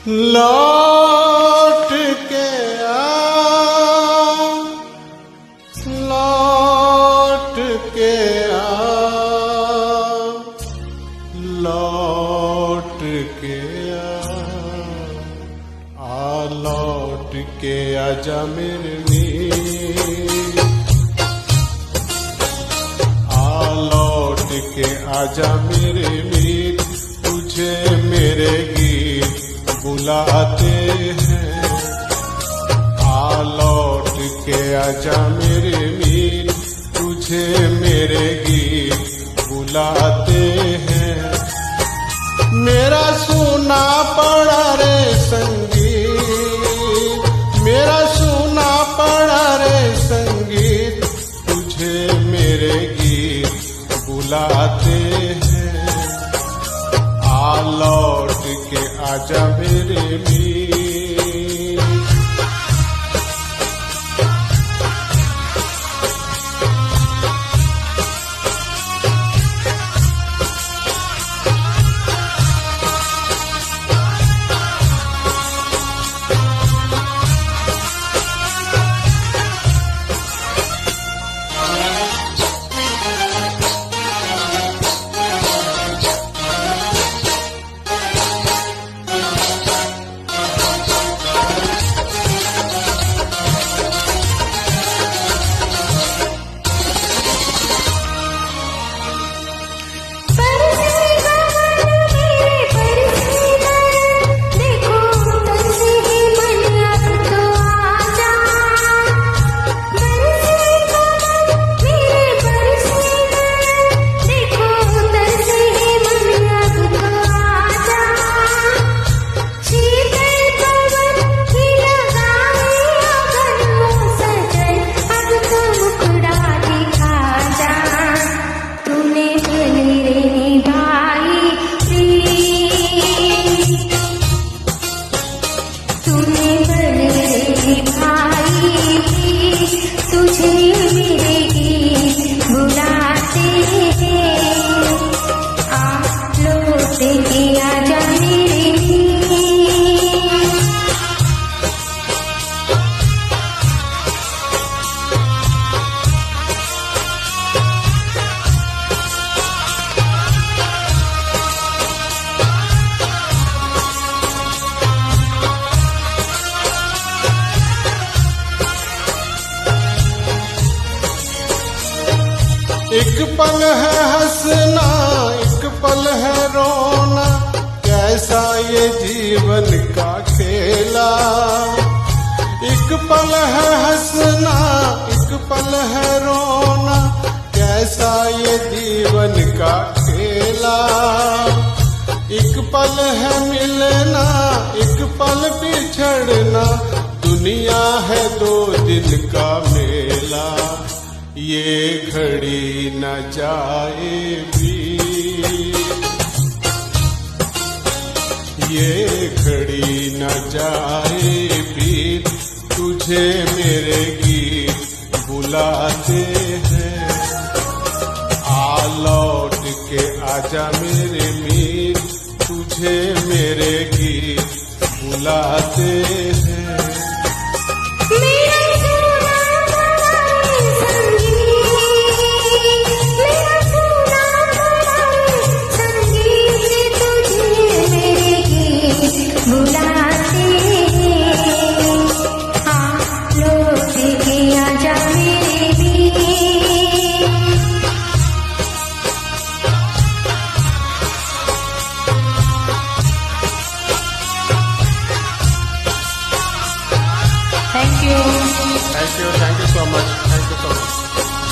लौट के आ, लौट के आ, लौट के आ, लौट के आजा मेरे मीत, लौट के आजा मेरे मीत, तुझे मेरे गीत बुलाते हैं। लौट के आजा मेरे मीत, तुझे मेरे गीत बुलाते हैं। मेरा सुना पड़ा रे संगीत, मेरा सुना पड़ा रे संगीत, तुझे मेरे गीत बुलाते हैं। लौट के आजा मेरे मीत। एक पल है हंसना, एक पल है रोना, कैसा ये जीवन का खेला। एक पल है हंसना, एक पल है रोना, कैसा ये जीवन का खेला। एक पल है मिलना, एक पल बिछड़ना, दुनिया है दो दिन का मेला। ये घड़ी न जाए भी, ये घड़ी न जाए भी, तुझे मेरे गीत बुलाते हैं। लौट के आजा मेरे मीत, तुझे मेरे गीत बुलाते हैं। Thank you. Thank you so much. Thank you so much.